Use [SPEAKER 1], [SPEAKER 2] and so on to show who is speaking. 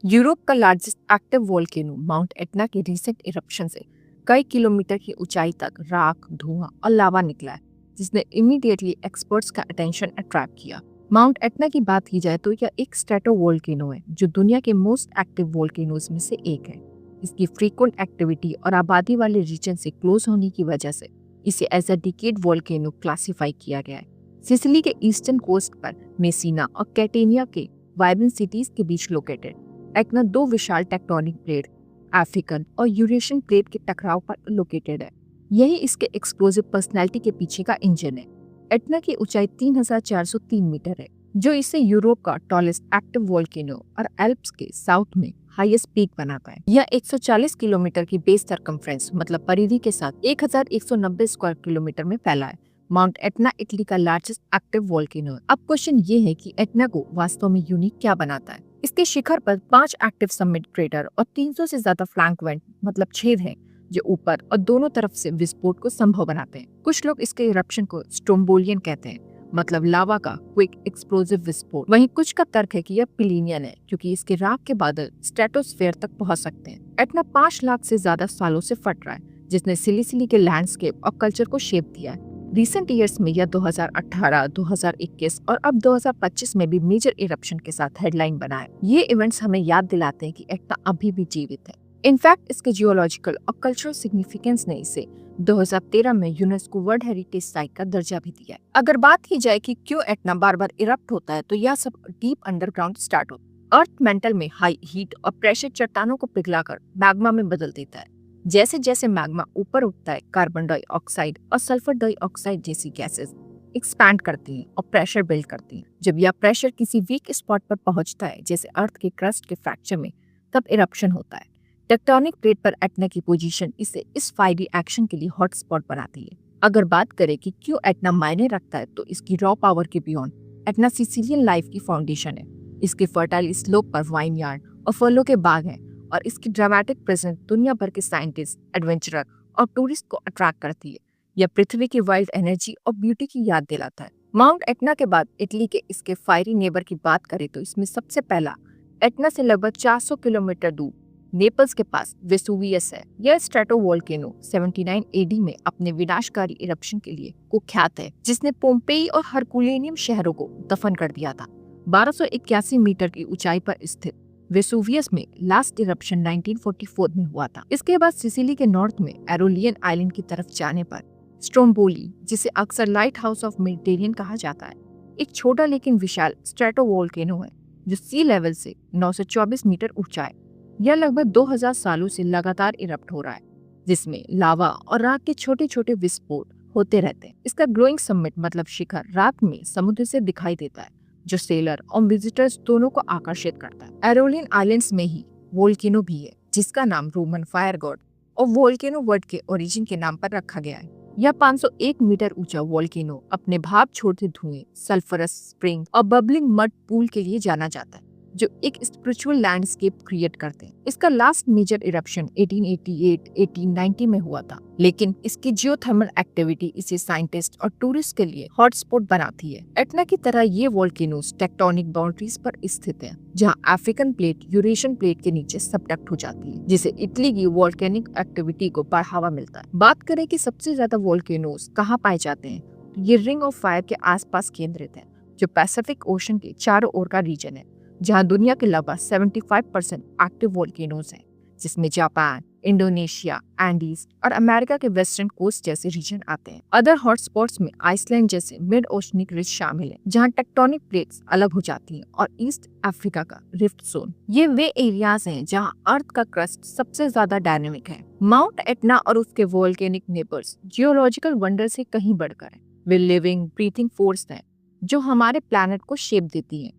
[SPEAKER 1] Europe का largest active volcano mount Etna के recent eruption से कई किलोमीटर की ऊंचाई तक राख, धुआं और लावा निकला है, जिसने इमीडिएटली एक्सपर्ट्स का अटेंशन अट्रैक्ट किया। माउंट एटना की बात की जाए तो यह एक स्ट्रेटो वोल्केनो है जो दुनिया के मोस्ट एक्टिव वोल्केनोज में से एक है। इसकी फ्रीक्वेंट एक्टिविटी और आबादी वाले रीजन से क्लोज होने की वजह से इसे as a decade volcano classify किया गया है। सिसिली के ईस्टर्न कोस्ट पर मेसिना और कैटेनिया के वाइब्रेंट सिटीज के बीच लोकेटेड एटना दो विशाल टेक्टोनिक प्लेट अफ्रीकन और यूरेशियन प्लेट के टकराव पर लोकेटेड है। यही इसके एक्सप्लोसिव पर्सनैलिटी के पीछे का इंजन है। एटना की ऊंचाई 3403 मीटर है, जो इसे यूरोप का टॉलेस्ट एक्टिव वोल्केनो और एल्प्स के साउथ में हाईएस्ट पीक बनाता है। यह 140 किलोमीटर की बेस सरकमफ्रेंस मतलब परिधि के साथ 1190 स्क्वायर किलोमीटर में फैला है। माउंट एटना इटली का लार्जेस्ट एक्टिव वोल्केनो है। अब क्वेश्चन ये है कि एटना को वास्तव में यूनिक क्या बनाता है। इसके शिखर पर 5 एक्टिव समिट क्रेटर और 300 से ज्यादा फ्लैंक वेंट मतलब छेद हैं, जो ऊपर और दोनों तरफ से विस्फोट को संभव बनाते हैं। कुछ लोग इसके इरप्शन को स्ट्रोम्बोलियन कहते हैं, मतलब लावा का क्विक एक्सप्लोसिव विस्फोट। वहीं कुछ का तर्क है कि यह पिलीनियन है, क्योंकि इसके राख के बादल स्ट्रेटोस्फेयर तक पहुंच सकते हैं। एटना 5 लाख से ज्यादा सालों से फट रहा है, जिसने सिलिसिली के लैंडस्केप और कल्चर को शेप दिया है। रिसेंट ईयर्स में यह 2018, 2021 और अब 2025 में भी मेजर इरप्शन के साथ हेडलाइन बना है। ये इवेंट्स हमें याद दिलाते हैं कि एटना अभी भी जीवित है। इनफैक्ट इसके जियोलॉजिकल और कल्चरल सिग्निफिकेंस ने इसे 2013 में यूनेस्को वर्ल्ड हेरिटेज साइट का दर्जा भी दिया है। अगर बात की जाए कि क्यों एटना बार बार इरप्ट होता है, तो यह सब डीप अंडरग्राउंड स्टार्ट होता है। अर्थ मेंटल में हाई हीट और प्रेशर चट्टानों को पिघलाकर मैग्मा में बदल देता है। जैसे जैसे मैग्मा ऊपर उठता है, कार्बन डाइऑक्साइड और सल्फर डाइऑक्साइड जैसी गैसेस एक्सपैंड करती हैं और प्रेशर बिल्ड करती हैं। जब यह प्रेशर किसी वीक स्पॉट पर पहुंचता है, जैसे अर्थ के क्रस्ट के फ्रैक्चर में, तब इरप्शन होता है। टेक्टोनिक प्लेट पर एटना की पोजीशन इसे इस फायरी एक्शन के लिए हॉट स्पॉट बनाती है। अगर बात करें कि क्यों एटना मायने रखता है, तो इसकी रॉ पावर के बियॉन्ड एटना सिसिलियन लाइफ की फाउंडेशन है। इसके फर्टाइल स्लोप पर वाइन यार्ड और फलों के बाग हैं, और इसकी ड्रामेटिक प्रेजेंस दुनिया भर के साइंटिस्ट, एडवेंचरर और टूरिस्ट को अट्रैक्ट करती है। यह पृथ्वी की वाइल्ड एनर्जी और ब्यूटी की याद दिलाता है। माउंट एटना के बाद इटली के इसके फायरी नेबर की बात करें तो इसमें सबसे पहला एटना से लगभग 400 किलोमीटर दूर नेपल्स के पास वेसुवियस है। यह स्ट्रेटो वोल्केनो 79 एडी में अपने विनाशकारी इरप्शन के लिए कुख्यात है, जिसने पोम्पेई और हरकुलेनियम शहरों को दफन कर दिया था। 1281 मीटर की ऊंचाई पर स्थित वेसुवियस में लास्ट इरप्शन 1944 में हुआ था। इसके बाद सिसिली के नॉर्थ में एरोलियन आइलैंड की तरफ जाने पर स्ट्रोम्बोली, जिसे अक्सर लाइट हाउस ऑफ मेडिटेरियन कहा जाता है, एक छोटा लेकिन विशाल स्ट्रेटो वोल्केनो है जो सी लेवल से 924 मीटर ऊंचा है। यह लगभग 2000 सालों से लगातार इरप्ट हो रहा है, जिसमें लावा और राख के छोटे छोटे विस्फोट होते रहते हैं। इसका ग्लोइंग समिट मतलब शिखर रात में समुद्र से दिखाई देता है, जो सेलर और विजिटर्स दोनों को आकर्षित करता है। एरोलियन आइलैंड्स में ही वोल्केनो भी है, जिसका नाम रोमन फायर गॉड और वोल्केनो वर्ड के ओरिजिन के नाम पर रखा गया है। यह 501 मीटर ऊंचा वोल्केनो अपने भाप छोड़ते धुएं, सल्फरस स्प्रिंग और बबलिंग मड पूल के लिए जाना जाता है, जो एक स्पिरिचुअल लैंडस्केप क्रिएट करते हैं। इसका लास्ट मेजर इरप्शन 1888-1890 में हुआ था, लेकिन इसकी जियोथर्मल एक्टिविटी इसे साइंटिस्ट और टूरिस्ट के लिए हॉटस्पॉट बनाती है। एटना की तरह ये वोल्केनोस टेक्टोनिक बाउंड्रीज पर स्थित है, जहां अफ्रीकन प्लेट यूरेशियन प्लेट के नीचे सबडक्ट हो जाती है, जिसे इटली की वोल्केनिक एक्टिविटी को बढ़ावा मिलता है। बात करें कि सबसे ज्यादा वोल्केनोस कहाँ पाए जाते हैं, तो ये रिंग ऑफ फायर के आसपास केंद्रित है, जो पैसिफिक ओशन के चारों ओर का रीजन है, जहां दुनिया के लगभग 75% एक्टिव वोल्केनोज हैं, जिसमें जापान, इंडोनेशिया, एंडीज और अमेरिका के वेस्टर्न कोस्ट जैसे रीजन आते हैं। अदर हॉटस्पॉट्स में आइसलैंड जैसे मिड ओशनिक रिज शामिल है, जहां टेक्टोनिक प्लेट्स अलग हो जाती हैं, और ईस्ट अफ्रीका का रिफ्ट जोन। ये वे एरियाज हैं जहां अर्थ का क्रस्ट सबसे ज्यादा डायनेमिक है। माउंट एटना और उसके वोल्केनिक नेबर्स जियोलॉजिकल वंडर से कहीं बढ़कर हैं। वे लिविंग ब्रीथिंग फोर्स हैं जो हमारे प्लैनेट को शेप देती हैं।